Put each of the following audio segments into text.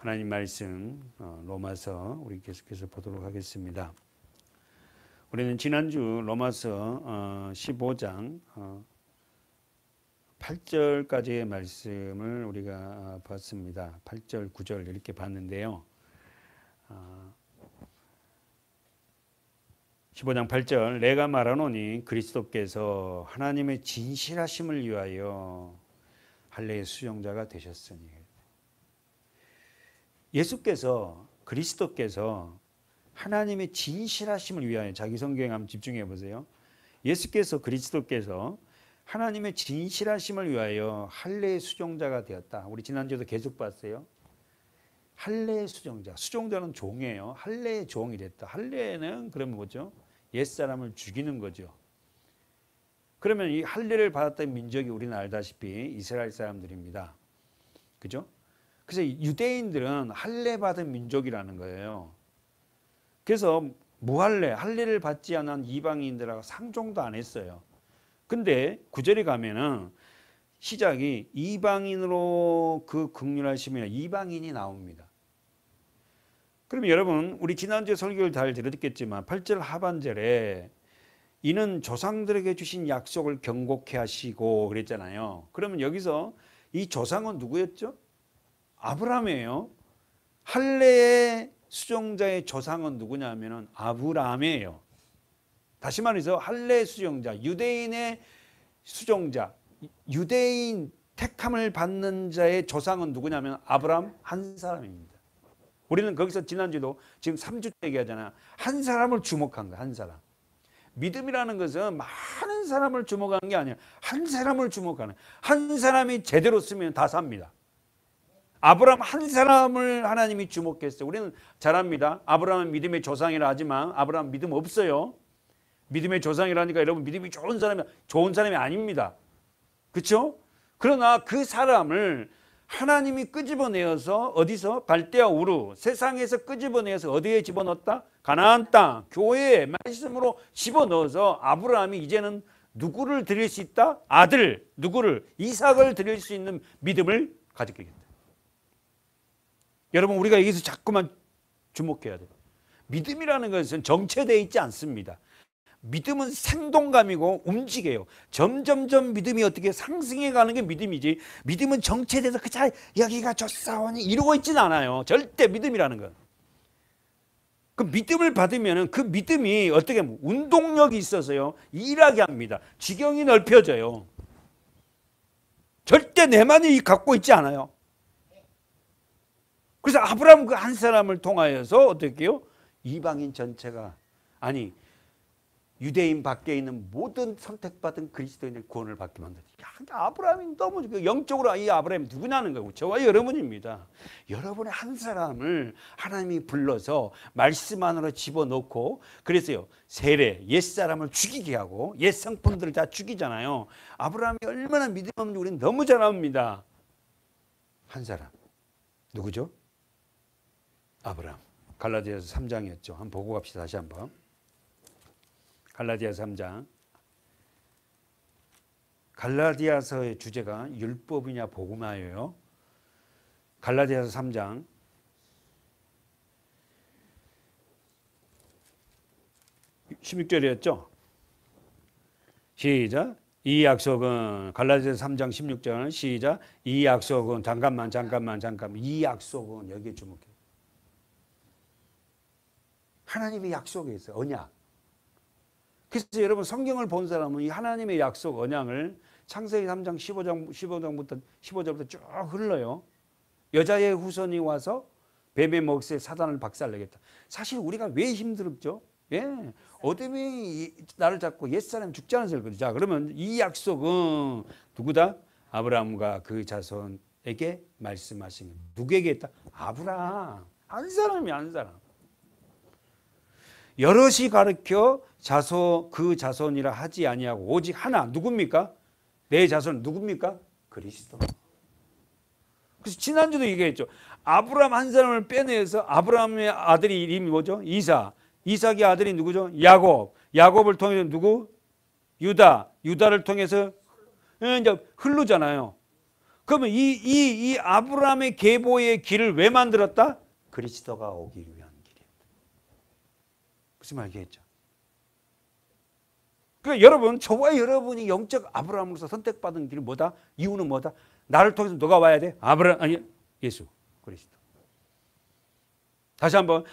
하나님 말씀 로마서 우리 계속해서 보도록 하겠습니다. 우리는 지난주 로마서 15장 8절까지의 말씀을 우리가 봤습니다. 8절, 9절 이렇게 봤는데요. 15장 8절 내가 말하노니 그리스도께서 하나님의 진실하심을 위하여 할례의 수종자가 되셨으니. 예수께서 그리스도께서 하나님의 진실하심을 위하여, 자기 성경에 한번 집중해 보세요. 예수께서 그리스도께서 하나님의 진실하심을 위하여 할례의 수종자가 되었다. 우리 지난주에도 계속 봤어요. 할례의 수종자, 수종자는 종이에요. 할례의 종이 됐다. 할례는 그러면 뭐죠? 옛사람을 죽이는 거죠. 그러면 이 할례를 받았던 민족이 우리는 알다시피 이스라엘 사람들입니다. 그죠? 그래서 유대인들은 할례 받은 민족이라는 거예요. 그래서 무할례, 할례를 받지 않은 이방인들하고 상종도 안 했어요. 근데 9절에 가면은 시작이 이방인으로 그 긍휼하심이나 이방인이 나옵니다. 그럼 여러분, 우리 지난주에 설교를 잘 들었겠지만 8절 하반절에 이는 조상들에게 주신 약속을 경고케 하시고 그랬잖아요. 그러면 여기서 이 조상은 누구였죠? 아브라함이에요. 할례의 수종자의 조상은 누구냐면은 아브라함이에요. 다시 말해서 할례의 수종자, 유대인의 수종자, 유대인 택함을 받는 자의 조상은 누구냐면 아브라함 한 사람입니다. 우리는 거기서 지난주도 지금 3주 얘기하잖아요. 한 사람을 주목한 거예요. 한 사람. 믿음이라는 것은 많은 사람을 주목하는 게 아니에요. 한 사람을 주목하는, 한 사람이 제대로 쓰면 다 삽니다. 아브라함 한 사람을 하나님이 주목했어요. 우리는 잘 압니다. 아브라함은 믿음의 조상이라 하지만 아브라함 믿음 없어요. 믿음의 조상이라니까 여러분 믿음이 좋은 사람이 아닙니다. 그렇죠? 그러나 그 사람을 하나님이 끄집어내어서 어디서? 갈대아 우르, 세상에서 끄집어내어서 어디에 집어넣었다? 가나안 땅, 교회에 말씀으로 집어넣어서 아브라함이 이제는 누구를 드릴 수 있다? 아들, 누구를? 이삭을 드릴 수 있는 믿음을 가지게 됐다. 여러분, 우리가 여기서 자꾸만 주목해야 돼요. 믿음이라는 것은 정체되어 있지 않습니다. 믿음은 생동감이고 움직여요. 점점점 믿음이 어떻게 상승해 가는 게 믿음이지, 믿음은 정체돼서 그자 여기가 좋사오니 이러고 있지는 않아요. 절대 믿음이라는 건. 그 믿음을 받으면 그 믿음이 어떻게 하면 운동력이 있어서요, 일하게 합니다. 지경이 넓혀져요. 절대 내만이 갖고 있지 않아요. 그래서 아브라함 그 한 사람을 통하여서 어떻게 해요? 이방인 전체가, 아니 유대인 밖에 있는 모든 선택받은 그리스도인의 구원을 받게 만들었어요. 아브라함이 너무 영적으로 이 아브라함이 누구냐는 거고 저와 여러분입니다. 여러분의 한 사람을 하나님이 불러서 말씀 안으로 집어넣고, 그래서요 세례, 옛사람을 죽이게 하고 옛 성품들을 다 죽이잖아요. 아브라함이 얼마나 믿음 없는지 우리는 너무 잘 압니다. 한 사람 누구죠? 아브라함. 갈라디아서 3장이었죠. 한번 보고 갑시다. 다시 한번. 갈라디아서 3장. 갈라디아서의 주제가 율법이냐 복음화예요. 갈라디아서 3장 16절이었죠. 시작. 이 약속은, 갈라디아서 3장 16절 시작. 이 약속은, 잠깐만 이 약속은, 여기에 주목해요. 하나님의 약속에 있어요. 언약. 그래서 여러분 성경을 본 사람은 이 하나님의 약속 언약을 창세기 3장 15절부터 쭉 흘러요. 여자의 후손이 와서 뱀의 먹새 사단을 박살내겠다. 사실 우리가 왜 힘들었죠? 예, 어둠이 나를 잡고 옛사람 죽지 않은 소리거든요. 자, 그러면 이 약속은 누구다? 아브라함과 그 자손에게 말씀하신, 누구에게 했다? 아브라함. 한 사람이 한 사람. 여럿이 가르쳐 그 자손이라 하지 아니하고 오직 하나, 누굽니까? 내 자손 누굽니까? 그리스도. 그래서 지난주도 얘기했죠. 아브라함 한 사람을 빼내서 아브라함의 아들이 이름이 뭐죠? 이삭의 아들이 누구죠? 야곱을 통해서 누구? 유다를 통해서 이제 흐르잖아요. 그러면 이 아브라함의 계보의 길을 왜 만들었다? 그리스도가 오기 위한 길이에요. 무슨 말이겠죠? 그러니까 여러분, 저와 여러분이 영적 아브라함으로서 선택받은 길은 뭐다? 이유는 뭐다? 나를 통해서 누가 와야 돼? 아니, 예수 그리스도. 다시 한번,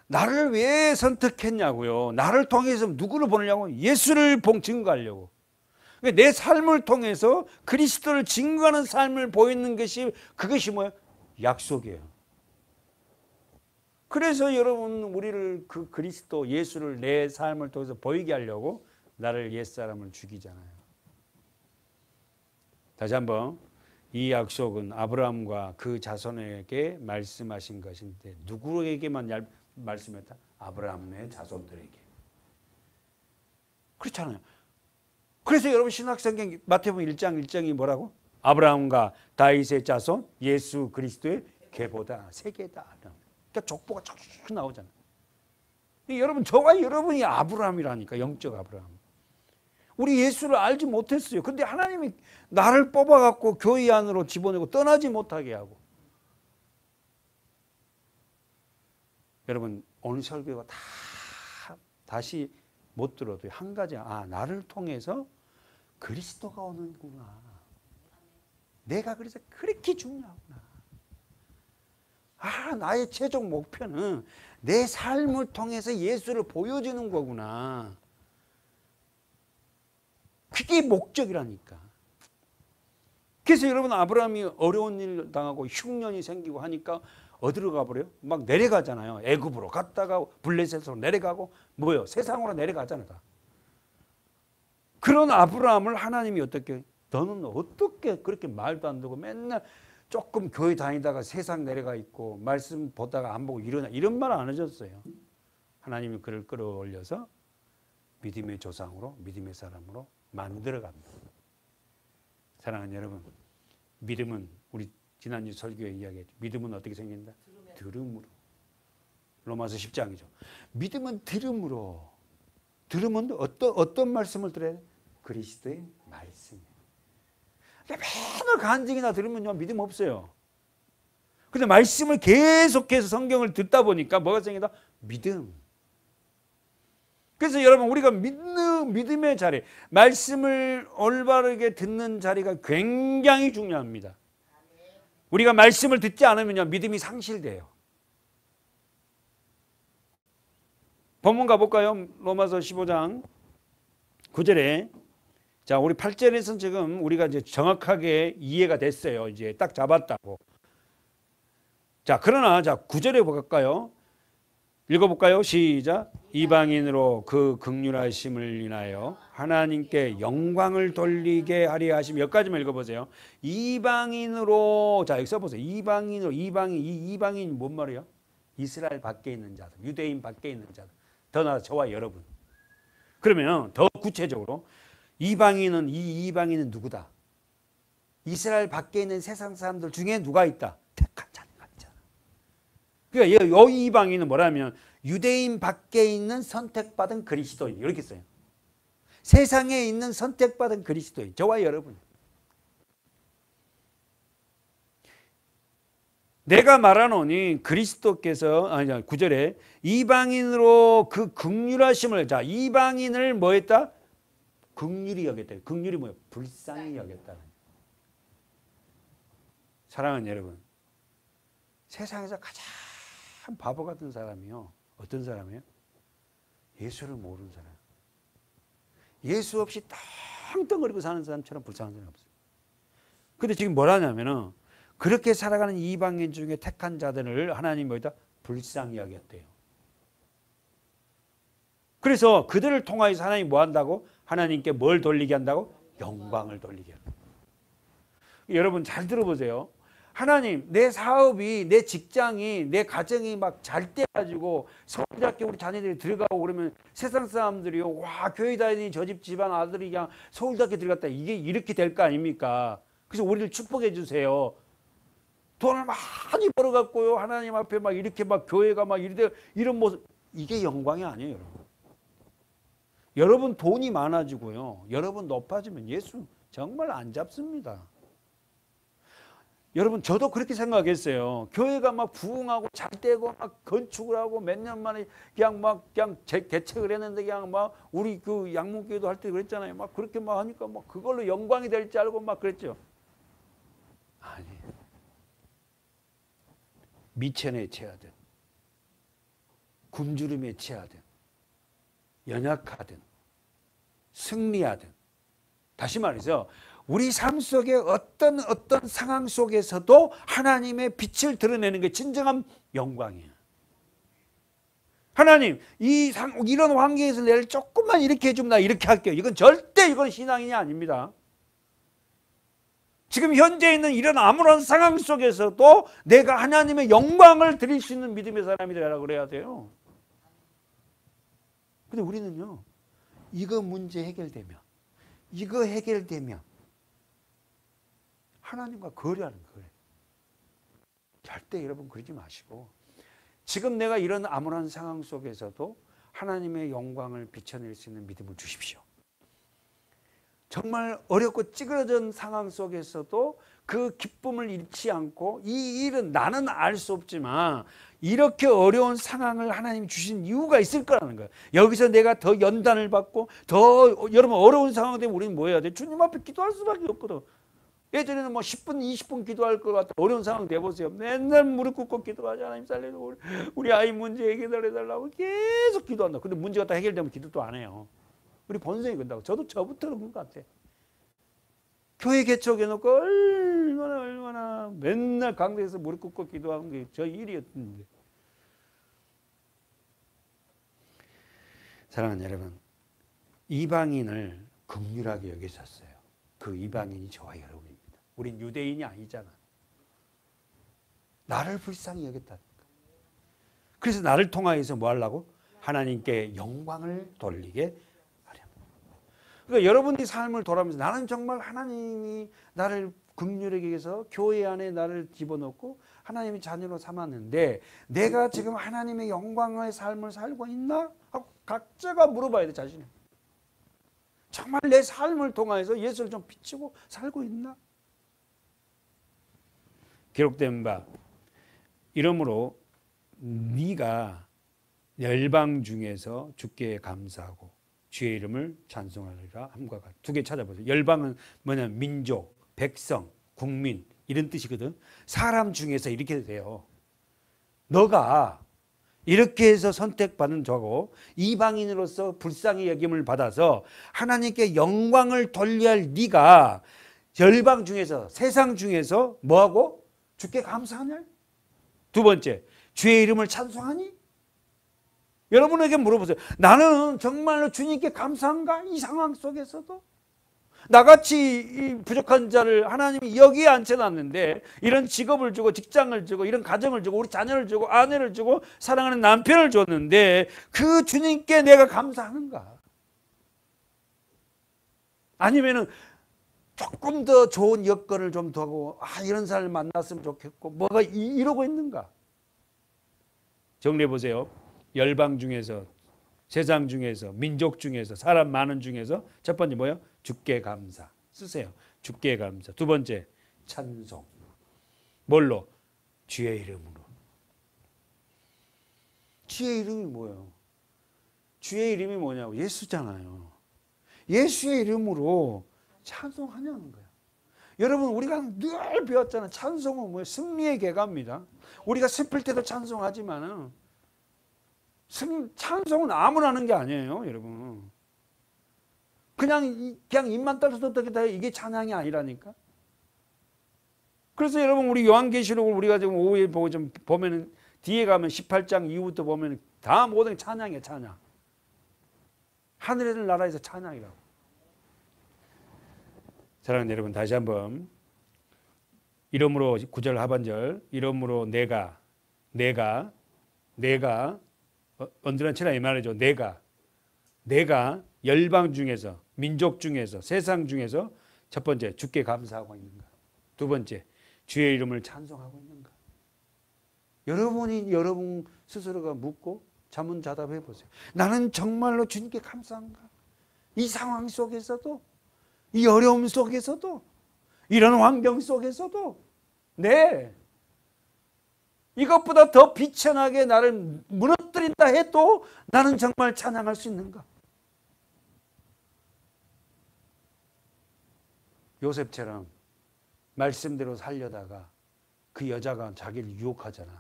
나를 왜 선택했냐고요? 나를 통해서 누구를 보내려고? 예수를 증거하려고. 그러니까 내 삶을 통해서 그리스도를 증거하는 삶을 보이는 것이, 그것이 뭐예요? 약속이에요. 그래서 여러분, 우리를 그 그리스도 예수를 내 삶을 통해서 보이게 하려고 나를 옛사람을 죽이잖아요. 다시 한번, 이 약속은 아브라함과 그 자손에게 말씀하신 것인데 누구에게만 말씀했다? 아브라함의 자손들에게. 그렇잖아요. 그래서 여러분, 신약성경 마태복음 1장 1장이 뭐라고? 아브라함과 다윗의 자손 예수 그리스도의 계보다 세계다. 그러니까 족보가 쭉 나오잖아요. 여러분, 저와 여러분이 아브라함이라니까. 영적 아브라함. 우리 예수를 알지 못했어요. 근데 하나님이 나를 뽑아갖고 교회 안으로 집어넣고 떠나지 못하게 하고. 여러분, 오늘 설교가 다시 못 들어도 한 가지, 나를 통해서 그리스도가 오는구나. 내가 그래서 그렇게 중요하구나. 나의 최종 목표는 내 삶을 통해서 예수를 보여주는 거구나. 그게 목적이라니까. 그래서 여러분, 아브라함이 어려운 일 당하고 흉년이 생기고 하니까 어디로 가버려요? 막 내려가잖아요. 애굽으로 갔다가 블레셋으로 내려가고 뭐요? 세상으로 내려가잖아요. 그런 아브라함을 하나님이 어떻게, 너는 어떻게 그렇게 말도 안 되고 맨날 조금 교회 다니다가 세상 내려가 있고 말씀 보다가 안 보고 일어나, 이런 말 안 하셨어요. 하나님이 그를 끌어올려서 믿음의 조상으로, 믿음의 사람으로 만들어갑니다. 사랑하는 여러분, 믿음은, 우리 지난주 설교에 이야기했죠. 믿음은 어떻게 생긴다? 들음으로. 로마서 10장이죠. 믿음은 들음으로. 들으면 어떤 말씀을 들어야 돼? 그리스도의 말씀이에요. 맨날 간증이나 들으면요, 믿음 없어요. 근데 말씀을 계속해서 성경을 듣다 보니까 뭐가 생긴다? 믿음. 그래서 여러분, 우리가 믿음의 자리, 말씀을 올바르게 듣는 자리가 굉장히 중요합니다. 우리가 말씀을 듣지 않으면요, 믿음이 상실돼요. 본문 가볼까요? 로마서 15장 9절에. 자, 우리 8절에서는 지금 우리가 이제 정확하게 이해가 됐어요. 이제 딱 잡았다고. 자, 그러나, 자, 9절에 볼까요? 읽어볼까요? 시작. 이방인으로 그 긍휼하심을 인하여 하나님께 영광을 돌리게 하려 하심. 여기까지만 읽어보세요. 이방인으로, 자, 여기 써보세요. 이방인으로, 이방인이 뭔 말이에요? 이스라엘 밖에 있는 자들, 유대인 밖에 있는 자들. 더 나아가 저와 여러분. 그러면 더 구체적으로 이방인은, 이 이방인은 누구다? 이스라엘 밖에 있는 세상 사람들 중에 누가 있다? 택한 자가 있잖아. 그러니까 이 이방인은 뭐라면 유대인 밖에 있는 선택받은 그리스도인, 이렇게 써요. 세상에 있는 선택받은 그리스도인, 저와 여러분. 내가 말하노니 그리스도께서, 9절에 이방인으로 그 긍휼하심을, 자, 이방인을 뭐 했다? 긍휼히 여겼다. 긍휼이 뭐예요? 불쌍히 여겼다는. 사랑하는 여러분, 세상에서 가장 바보 같은 사람이요, 어떤 사람이에요? 예수를 모르는 사람. 예수 없이 떵떵거리고 사는 사람처럼 불쌍한 사람이 없어요. 근데 지금 뭐라냐면은, 그렇게 살아가는 이방인 중에 택한 자들을 하나님이 뭐다? 불쌍히 여겼대요. 그래서 그들을 통하여서 하나님이 뭐 한다고? 하나님께 뭘 돌리게 한다고? 영광을 돌리게 한다. 여러분 잘 들어보세요. 하나님, 내 사업이, 내 직장이, 내 가정이 막 잘 돼가지고 서울대학교 우리 자녀들이 들어가고 그러면 세상 사람들이요, 와, 교회 다니는 저 집 집안 아들이 그냥 서울대학교 들어갔다, 이게 이렇게 될 거 아닙니까? 그래서 우리를 축복해 주세요. 돈을 많이 벌어갖고요, 하나님 앞에 막 이렇게 막 교회가 막 이런 모습, 이게 영광이 아니에요, 여러분. 여러분 돈이 많아지고요, 여러분 높아지면 예수 정말 안 잡습니다. 여러분 저도 그렇게 생각했어요. 교회가 막 부흥하고 잘 되고 막 건축을 하고 몇 년 만에 그냥 개척을 했는데 그냥 막 우리 그 양문교회도 할 때 그랬잖아요. 막 그렇게 막 하니까 막 그걸로 영광이 될 줄 알고 막 그랬죠. 아니, 미천에 취하든 굶주림에 취하든 연약하든 승리하든, 다시 말해서 우리 삶 속에 어떤 상황 속에서도 하나님의 빛을 드러내는 게 진정한 영광이에요. 하나님, 이런 환경에서 내를 조금만 이렇게 해주면 나 이렇게 할게요. 이건 절대 신앙이 아닙니다. 지금 현재 있는 이런 아무런 상황 속에서도 내가 하나님의 영광을 드릴 수 있는 믿음의 사람이 되라고 그래야 돼요. 근데 우리는요, 이거 문제 해결되면 하나님과 거래하는 거예요. 절대 여러분 그러지 마시고, 지금 내가 이런 암울한 상황 속에서도 하나님의 영광을 비춰낼 수 있는 믿음을 주십시오. 정말 어렵고 찌그러진 상황 속에서도 그 기쁨을 잃지 않고, 이 일은 나는 알 수 없지만 이렇게 어려운 상황을 하나님이 주신 이유가 있을 거라는 거예요. 여기서 내가 더 연단을 받고 더 여러분 어려운 상황 되면 우리는 뭐 해야 돼? 주님 앞에 기도할 수밖에 없거든. 예전에는 뭐 10분, 20분 기도할 것 같아. 어려운 상황 돼보세요. 맨날 무릎 꿇고 기도하지. 하나님 살려줘. 우리 아이 문제 해결해달라고 계속 기도한다. 근데 문제가 다 해결되면 기도도 안 해요. 우리 본성이 그런다고. 저도 저부터 그런 것 같아. 교회 개척해놓고 얼마나 맨날 강대에서 무릎 꿇고 기도하는 게 저 일이었는데. 사랑하는 여러분, 이방인을 긍휼하게 여기셨어요. 그 이방인이 저와 여러분입니다. 우린 유대인이 아니잖아. 나를 불쌍히 여겼다니까. 그래서 나를 통하여서 뭐 하려고? 하나님께 영광을 돌리게 하려고. 그러니까 여러분이 삶을 돌아보면서 나는 정말 하나님이 나를 긍휼하게 해서 교회 안에 나를 집어넣고 하나님의 자녀로 삼았는데 내가 지금 하나님의 영광의 삶을 살고 있나? 하고 각자가 물어봐야 돼, 자신을. 정말 내 삶을 통해서 예수를 좀 비추고 살고 있나? 기록된 바 이러므로 네가 열방 중에서 주께 감사하고 주의 이름을 찬송하리라 함과 같이. 두 개 찾아보세요. 열방은 뭐냐면 민족, 백성, 국민 이런 뜻이거든. 사람 중에서 이렇게 돼요. 너가 이렇게 해서 선택받은 자고 이방인으로서 불쌍히 여김을 받아서 하나님께 영광을 돌려야 할 네가 열방 중에서, 세상 중에서 뭐하고? 주께 감사하냐? 두 번째, 주의 이름을 찬송하니? 여러분에게 물어보세요. 나는 정말로 주님께 감사한가? 이 상황 속에서도? 나같이 이 부족한 자를 하나님이 여기에 앉혀놨는데 이런 직업을 주고 직장을 주고 이런 가정을 주고 우리 자녀를 주고 아내를 주고 사랑하는 남편을 줬는데 그 주님께 내가 감사하는가? 아니면은 조금 더 좋은 여건을 좀 두고 이런 사람을 만났으면 좋겠고 뭐가 이러고 있는가? 정리해 보세요. 열방 중에서, 세상 중에서, 민족 중에서, 사람 많은 중에서 첫 번째 뭐예요? 주께 감사. 쓰세요. 주께 감사. 두 번째 찬송. 뭘로? 주의 이름으로. 주의 이름이 뭐예요? 주의 이름이 뭐냐고? 예수잖아요. 예수의 이름으로 찬송하냐는 거야. 여러분 우리가 늘 배웠잖아요. 찬송은 뭐예요? 승리의 개가입니다. 우리가 슬플 때도 찬송하지만은 찬송은 아무나 하는 게 아니에요, 여러분. 그냥 입만 떨어서 어떻게 다 이게 찬양이 아니라니까. 그래서 여러분 우리 요한계시록을 우리가 지금 오후에 보고 좀 보면은 뒤에 가면 18장 이후부터 보면 다 모든 찬양이에요, 찬양. 하늘에 있는 나라에서 찬양이라고. 사랑하는 여러분, 다시 한번 이러므로 9절 하반절 이러므로 내가 언제나 치라 이 말이죠. 내가 열방 중에서 민족 중에서 세상 중에서 첫 번째 주께 감사하고 있는가? 두 번째 주의 이름을 찬송하고 있는가? 여러분이 여러분 스스로가 묻고 자문자답해 보세요. 나는 정말로 주님께 감사한가? 이 상황 속에서도 이 어려움 속에서도 이런 환경 속에서도 네. 이것보다 더 비천하게 나를 무너뜨린다 해도 나는 정말 찬양할 수 있는가? 요셉처럼 말씀대로 살려다가 그 여자가 자기를 유혹하잖아.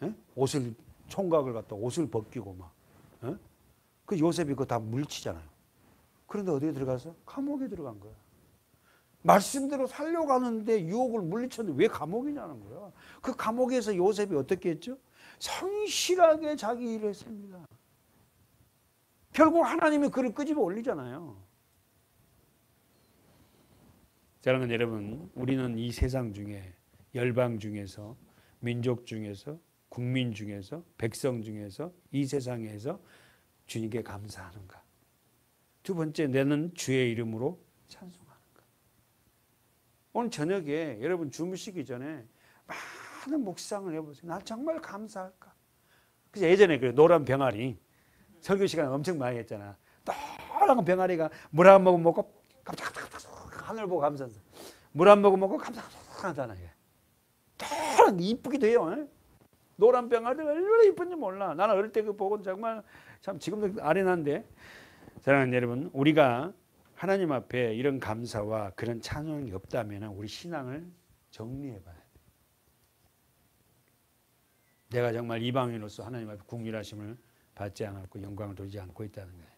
에? 옷을 총각을 갖다 옷을 벗기고 막. 에? 그 요셉이 그거 다 물리치잖아요. 그런데 어디에 들어가서? 감옥에 들어간 거야. 말씀대로 살려가는데 유혹을 물리쳤는데 왜 감옥이냐는 거야. 그 감옥에서 요셉이 어떻게 했죠? 성실하게 자기 일을 했습니다. 결국 하나님이 그를 끄집어 올리잖아요. 사랑하는 여러분, 우리는 이 세상 중에 열방 중에서 민족 중에서 국민 중에서 백성 중에서 이 세상에서 주님께 감사하는가? 두 번째, 내는 주의 이름으로 찬송하는가? 오늘 저녁에 여러분 주무시기 전에 많은 묵상을 해보세요. 나 정말 감사할까? 그래서 예전에 그 노란 병아리 설교 시간 엄청 많이 했잖아. 노란 병아리가 물 한 모금 먹고 깜짝 하늘 보고 감사한다. 물 한 모금 먹고 감사하잖아. 노란 이쁘기도 해요. 노란 병아리가 얼마나 이쁜지 몰라. 나는 어릴 때 그 보고 정말 참 지금도 아련한데. 사랑하는 여러분, 우리가 하나님 앞에 이런 감사와 그런 찬양이 없다면 우리 신앙을 정리해 봐야 돼. 내가 정말 이방인으로서 하나님 앞에 국률하심을 받지 않았고 영광을 돌리지 않고 있다는 거예요.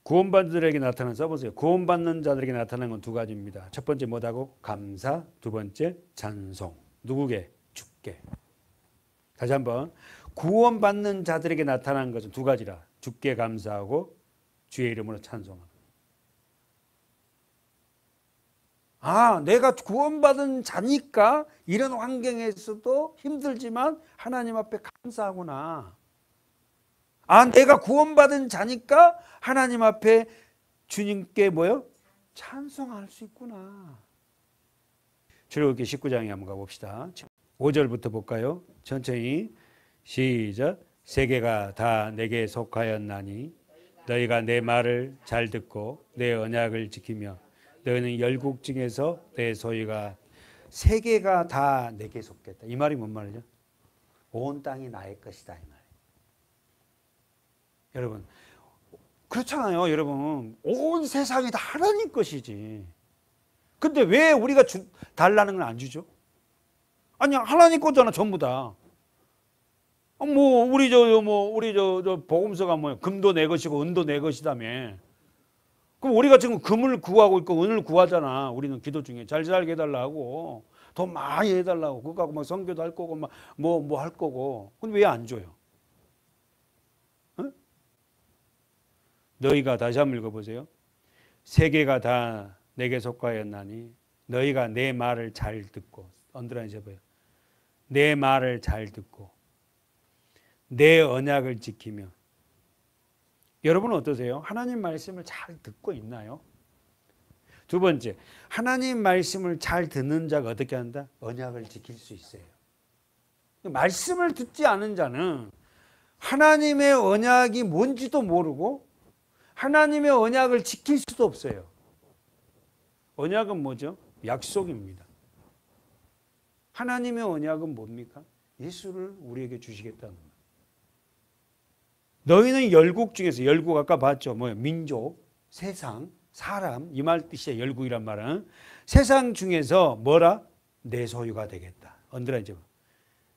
구원받는 자들에게 나타나는, 써보세요. 구원받는 자들에게 나타나는 건 두 가지입니다. 첫 번째 뭐다고? 감사. 두 번째 찬송. 누구게? 주께. 다시 한번. 구원받는 자들에게 나타나는 것은 두 가지라. 주께 감사하고 주의 이름으로 찬송하는. 아, 내가 구원받은 자니까 이런 환경에서도 힘들지만 하나님 앞에 감사하구나. 아, 내가 구원받은 자니까 하나님 앞에 주님께 뭐요? 찬송할 수 있구나. 출애굽기 19장에 한번 가봅시다. 5절부터 볼까요? 천천히 시작. 세계가 다 내게 속하였나니 너희가 내 말을 잘 듣고 내 언약을 지키며 너희는 열국 중에서 내 소유가 세계가 다 내게 속겠다. 이 말이 뭔 말이죠? 온 땅이 나의 것이다 이 말이에요. 여러분 그렇잖아요. 여러분 온 세상이 다 하나님 것이지. 근데 왜 우리가 달라는 걸 안 주죠? 아니 하나님 거잖아 전부 다. 우리 저 복음서가 금도 내 것이고 은도 내 것이다며. 그럼 우리가 지금 금을 구하고 있고 은을 구하잖아. 우리는 기도 중에 잘 살게 해달라고 돈 많이 해달라고 그거 갖고 막 선교도 할 거고 뭐 할 거고. 근데 왜 안 줘요? 응? 너희가 다시 한번 읽어보세요. 세계가 다 내게 속하였나니 너희가 내 말을 잘 듣고 언더라인 잡아요. 내 말을 잘 듣고 내 언약을 지키며. 여러분은 어떠세요? 하나님 말씀을 잘 듣고 있나요? 두 번째, 하나님 말씀을 잘 듣는 자가 어떻게 한다? 언약을 지킬 수 있어요. 말씀을 듣지 않은 자는 하나님의 언약이 뭔지도 모르고 하나님의 언약을 지킬 수도 없어요. 언약은 뭐죠? 약속입니다. 하나님의 언약은 뭡니까? 예수를 우리에게 주시겠다는 거예요. 너희는 열국 중에서, 열국 아까 봤죠? 민족, 세상, 사람, 이 말 뜻이야. 열국이란 말은 세상 중에서 뭐라? 내 소유가 되겠다. 언더라인 점.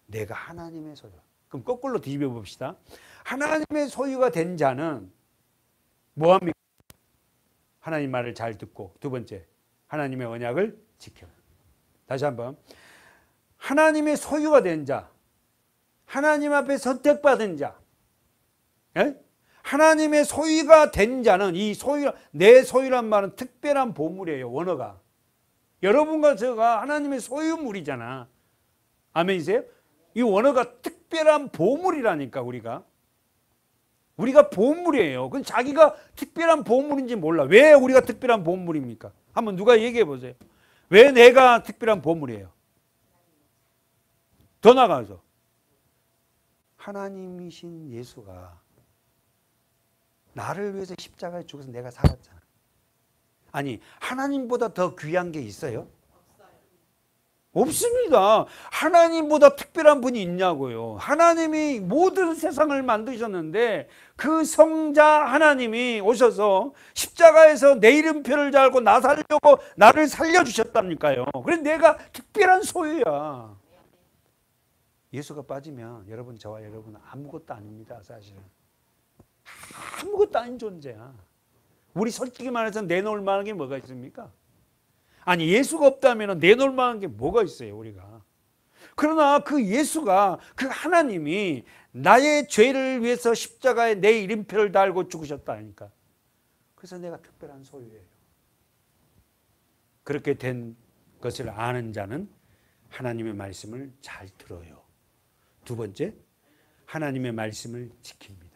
내가 하나님의 소유. 그럼 거꾸로 뒤집어 봅시다. 하나님의 소유가 된 자는 뭐합니까? 하나님 말을 잘 듣고, 두 번째 하나님의 언약을 지켜. 다시 한번. 하나님의 소유가 된 자, 하나님 앞에 선택받은 자, 예? 하나님의 소유가 된 자는 이 소유, 내 소유란 말은 특별한 보물이에요. 원어가. 여러분과 제가 하나님의 소유물이잖아. 아멘이세요? 이 원어가 특별한 보물이라니까. 우리가 보물이에요. 그건 자기가 특별한 보물인지 몰라. 왜 우리가 특별한 보물입니까? 한번 누가 얘기해 보세요. 왜 내가 특별한 보물이에요? 더 나가서 하나님이신 예수가 나를 위해서 십자가에 죽어서 내가 살았잖아. 아니, 하나님보다 더 귀한 게 있어요? 없습니다. 하나님보다 특별한 분이 있냐고요. 하나님이 모든 세상을 만드셨는데 그 성자 하나님이 오셔서 십자가에서 내 이름표를 달고 나 살려고 나를 살려주셨다니까요. 그래서 내가 특별한 소유야. 예수가 빠지면 여러분, 저와 여러분은 아무것도 아닙니다. 사실은 아무것도 아닌 존재야. 우리 솔직히 말해서 내놓을 만한 게 뭐가 있습니까? 아니, 예수가 없다면 내놓을 만한 게 뭐가 있어요, 우리가. 그러나 그 예수가, 그 하나님이 나의 죄를 위해서 십자가에 내 이름표를 달고 죽으셨다니까. 그래서 내가 특별한 소유예요. 그렇게 된 것을 아는 자는 하나님의 말씀을 잘 들어요. 두 번째, 하나님의 말씀을 지킵니다.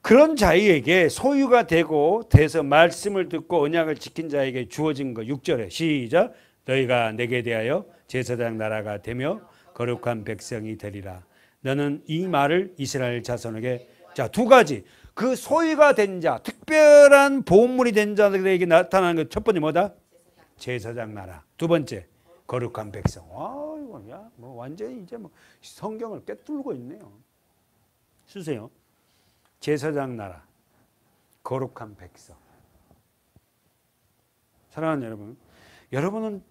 그런 자에게 소유가 돼서 말씀을 듣고 언약을 지킨 자에게 주어진 것. 6절에 시작. 너희가 내게 대하여 제사장 나라가 되며 거룩한 백성이 되리라. 너는 이 말을 이스라엘 자손에게. 자, 두 가지. 그 소유가 된 자, 특별한 보물이 된 자들에게 나타나는 것. 첫 번째 뭐다? 제사장 나라. 두 번째, 거룩한 백성. 이거 야, 뭐 완전히 이제 뭐 성경을 꿰뚫고 있네요. 쓰세요. 제사장 나라, 거룩한 백성. 사랑하는 여러분, 여러분은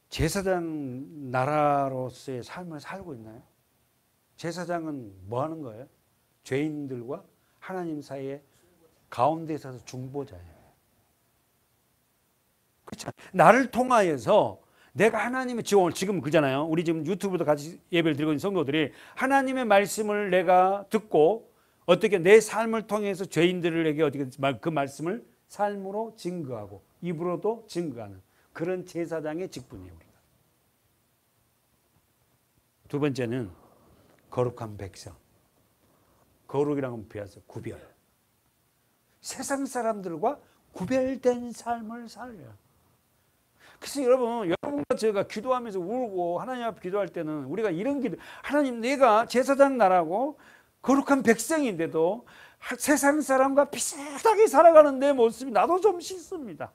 제사장 나라로서의 삶을 살고 있나요? 제사장은 뭐 하는 거예요? 죄인들과 하나님 사이에 가운데 있어서 중보자예요. 그렇죠? 나를 통하여서 내가 하나님의 지금 그잖아요. 우리 지금 유튜브도 같이 예배를 드리고 있는 성도들이 하나님의 말씀을 내가 듣고 어떻게 내 삶을 통해서 죄인들에게 어떻게 그 말씀을 삶으로 증거하고 입으로도 증거하는 그런 제사장의 직분이에요, 우리가. 두 번째는 거룩한 백성. 거룩이라는 건 배워서 구별. 세상 사람들과 구별된 삶을 살려요. 그래서 여러분과 제가 기도하면서 울고 하나님 앞에 기도할 때는 우리가 이런 기도, 하나님, 내가 제사장 나라고 거룩한 백성인데도 세상 사람과 비슷하게 살아가는 내 모습이 나도 좀 싫습니다.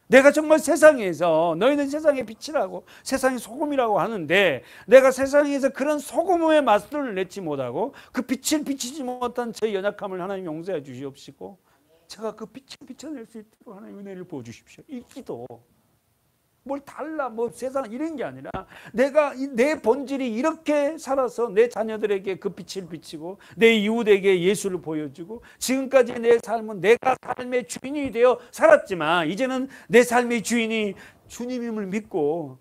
내가 정말 세상에서 너희는 세상의 빛이라고 세상의 소금이라고 하는데 내가 세상에서 그런 소금의 맛을 내지 못하고 그 빛을 비치지 못한 제 연약함을 하나님 용서해 주시옵시고 제가 그 빛을 비춰낼 수 있도록 하나님 은혜를 부어주십시오. 이 기도. 뭘 달라 뭐 세상 이런 게 아니라 내가 내 본질이 이렇게 살아서 내 자녀들에게 그 빛을 비치고 내 이웃에게 예수를 보여주고 지금까지 내 삶은 내가 삶의 주인이 되어 살았지만 이제는 내 삶의 주인이 주님임을 믿고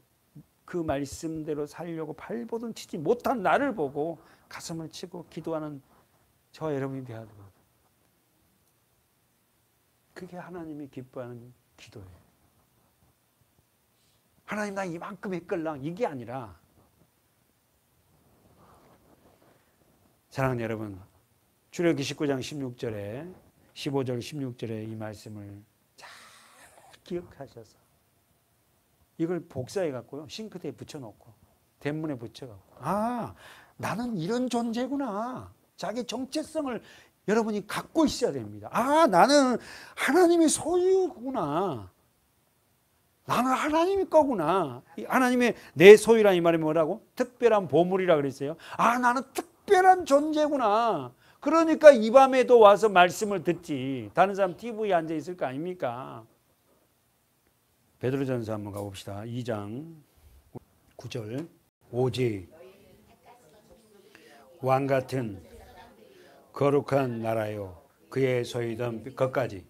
그 말씀대로 살려고 발버둥 치지 못한 나를 보고 가슴을 치고 기도하는 저와 여러분이 되어야 됩니다. 그게 하나님이 기뻐하는 기도예요. 하나님 나 이만큼 했걸랑 이게 아니라 사랑하는 여러분 출애굽기 19장 16절에 15절 16절에 이 말씀을 잘 기억하셔서 이걸 복사해 갖고요 싱크대에 붙여놓고 대문에 붙여갖고 나는 이런 존재구나 자기 정체성을 여러분이 갖고 있어야 됩니다. 나는 하나님의 소유구나. 나는 하나님의 거구나. 하나님의 내 소유란 이 말이 뭐라고? 특별한 보물이라 그랬어요. 나는 특별한 존재구나. 그러니까 이 밤에도 와서 말씀을 듣지. 다른 사람 TV에 앉아 있을 거 아닙니까? 베드로전서 한번 가봅시다. 2장 9절. 오직 왕 같은 거룩한 나라요 그의 소유던 것까지.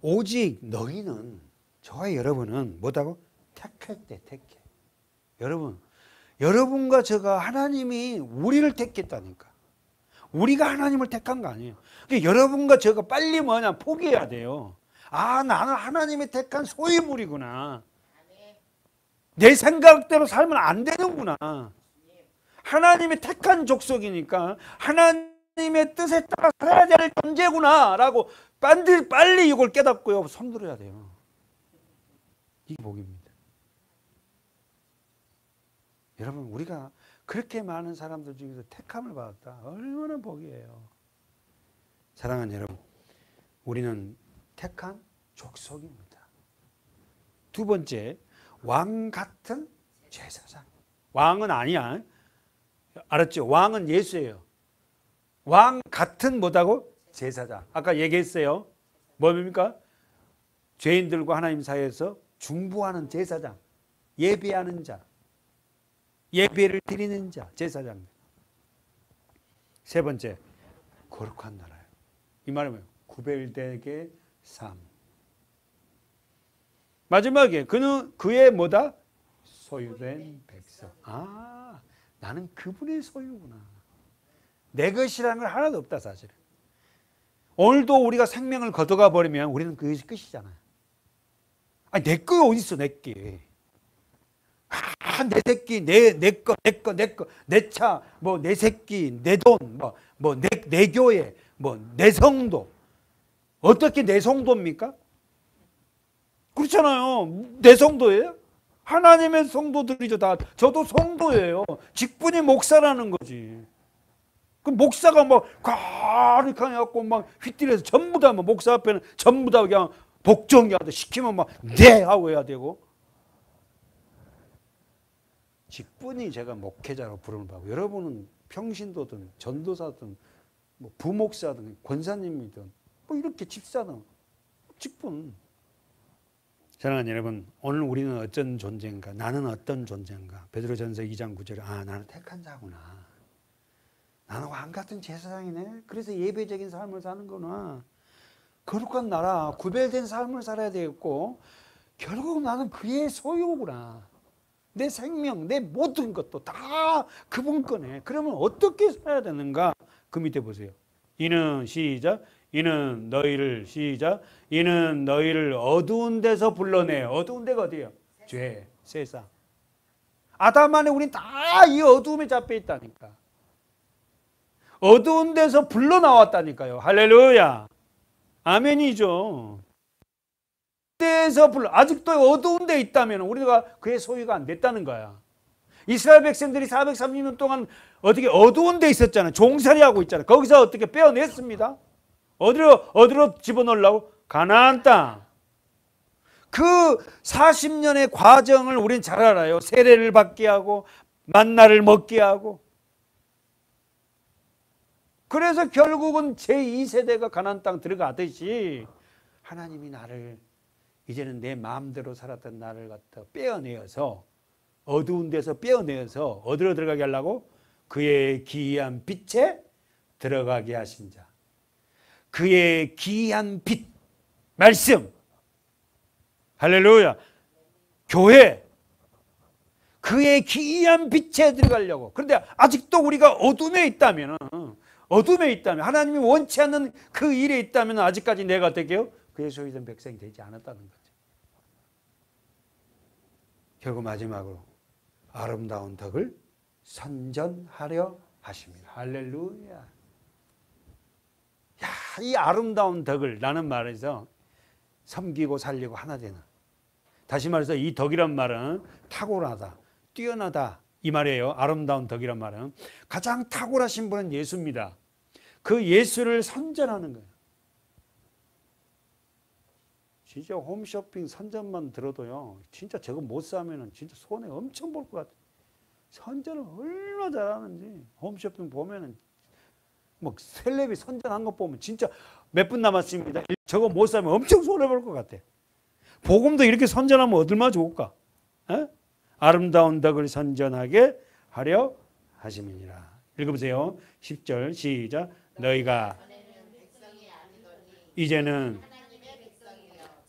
오직 너희는 저와 여러분은 뭐다고? 택했대. 여러분과 제가 하나님이 우리를 택했다니까. 우리가 하나님을 택한 거 아니에요. 그러니까 여러분과 제가 빨리 포기해야 돼요. 나는 하나님의 택한 소유물이구나. 내 생각대로 살면 안 되는구나. 하나님의 택한 족속이니까 하나님의 뜻에 따라 살아야 될 존재구나 라고 빨리 이걸 깨닫고요 손들어야 돼요. 이게 복입니다. 여러분 우리가 그렇게 많은 사람들 중에서 택함을 받았다. 얼마나 복이에요. 사랑하는 여러분, 우리는 택한 족속입니다. 두 번째, 왕 같은 제사장. 왕은 아니야. 알았죠? 왕은 예수예요. 왕 같은 뭐다고? 제사장. 아까 얘기했어요. 뭡니까? 죄인들과 하나님 사이에서 중보하는 제사장. 예배하는 자. 예배를 드리는 자. 제사장. 세 번째, 거룩한 나라예요. 이 말은 뭐예요? 구별되게 삶. 마지막에 그의 뭐다? 소유된 백성. 아, 나는 그분의 소유구나. 내 것이라는 건 하나도 없다 사실은. 오늘도 우리가 생명을 거둬가 버리면 우리는 그것이 끝이잖아요. 아니 내 거 어디 있어 내 게. 아, 내 새끼, 내 거, 내 차, 뭐 내 새끼, 내 돈, 뭐 내 교회, 뭐 내 성도. 어떻게 내 성도입니까? 그렇잖아요. 내 성도예요? 하나님의 성도들이죠. 다. 저도 성도예요. 직분이 목사라는 거지. 그 목사가 막 가득 해갖고 막 휘둘려서 전부 다 뭐 목사 앞에는 전부 다 그냥 복종해야 돼. 시키면 막 네 하고 해야 되고. 직분이 제가 목회자로 부름을 받고 여러분은 평신도든 전도사든 뭐 부목사든 권사님이든 뭐 이렇게 집사든 직분. 사랑하는 여러분, 오늘 우리는 어떤 존재인가? 나는 어떤 존재인가? 베드로전서 2장 9절에 아, 나는 택한 자구나. 나는 왕 같은 제사장이네. 그래서 예배적인 삶을 사는 거구나. 거룩한 나라, 구별된 삶을 살아야 되겠고 결국 나는 그의 소유구나. 내 생명, 내 모든 것도 다 그분 거네. 그러면 어떻게 살아야 되는가? 그 밑에 보세요. 이는 시작. 이는 너희를 시작. 이는 너희를 어두운 데서 불러내. 어두운 데가 어디예요? 죄, 세상. 아담 안에 우린 다 이 어두움에 잡혀 있다니까. 어두운 데서 불러 나왔다니까요. 할렐루야. 아멘이죠. 데에서 불러 아직도 어두운 데 있다면 우리가 그의 소유가 안 됐다는 거야. 이스라엘 백성들이 430년 동안 어떻게 어두운 데 있었잖아요. 종살이하고 있잖아요. 거기서 어떻게 빼어냈습니다. 어디로 집어넣으려고? 가나안 땅. 그 40년의 과정을 우린 잘 알아요. 세례를 받게 하고 만나를 먹게 하고. 그래서 결국은 제2세대가 가나안 땅 들어가듯이 하나님이 나를 이제는 내 마음대로 살았던 나를 갖다 빼어내어서 어두운 데서 빼어내어서 어디로 들어가게 하려고? 그의 기이한 빛에 들어가게 하신 자. 그의 기이한 빛, 말씀, 할렐루야, 교회, 그의 기이한 빛에 들어가려고. 그런데 아직도 우리가 어둠에 있다면 하나님이 원치 않는 그 일에 있다면 아직까지 내가 어떻게 해요? 그의 소유된 백성이 되지 않았다는 거죠. 결국 마지막으로 아름다운 덕을 선전하려 하십니다. 할렐루야. 야, 이 아름다운 덕을 라는 말에서 섬기고 살리고 하나 되는. 다시 말해서 이 덕이란 말은 탁월하다, 뛰어나다 이 말이에요. 아름다운 덕이란 말은 가장 탁월하신 분은 예수입니다. 그 예수를 선전하는 거예요. 진짜 홈쇼핑 선전만 들어도요, 진짜 저거 못 사면은 진짜 손해 엄청 볼 것 같아요. 선전을 얼마나 잘하는지 홈쇼핑 보면은 뭐 셀럽이 선전한 거 보면 진짜 몇 분 남았습니다. 저거 못 사면 엄청 손해 볼 것 같아. 복음도 이렇게 선전하면 얼마나 좋을까? 에? 아름다운 덕을 선전하게 하려 하심이니라. 읽어보세요. 10절 시작. 너희가 이제는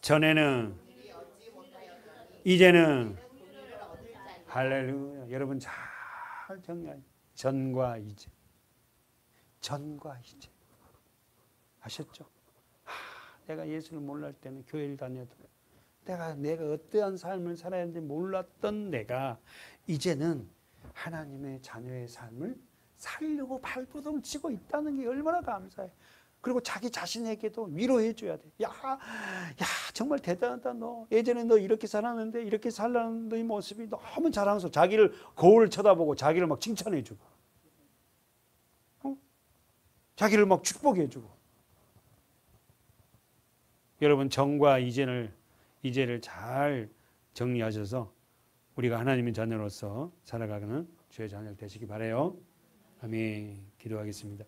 전에는 이제는 할렐루야. 여러분 잘 정리하세요. 전과 이제. 전과 이제. 아셨죠? 내가 예수를 몰랄 때는 교회를 다녀도 내가 어떠한 삶을 살아야 하는지 몰랐던 내가 이제는 하나님의 자녀의 삶을 살려고 발버둥 치고 있다는 게 얼마나 감사해. 그리고 자기 자신에게도 위로해 줘야 돼. 야, 정말 대단하다 너. 예전에 너 이렇게 살았는데 이렇게 살라는 너의 모습이 너무 자랑스러워. 자기를 거울 쳐다보고 자기를 막 칭찬해 주고, 자기를 막 축복해 주고. 여러분, 정과 이제를 잘 정리하셔서 우리가 하나님의 자녀로서 살아가는 주의 자녀 되시기 바라요. 아멘. 기도하겠습니다.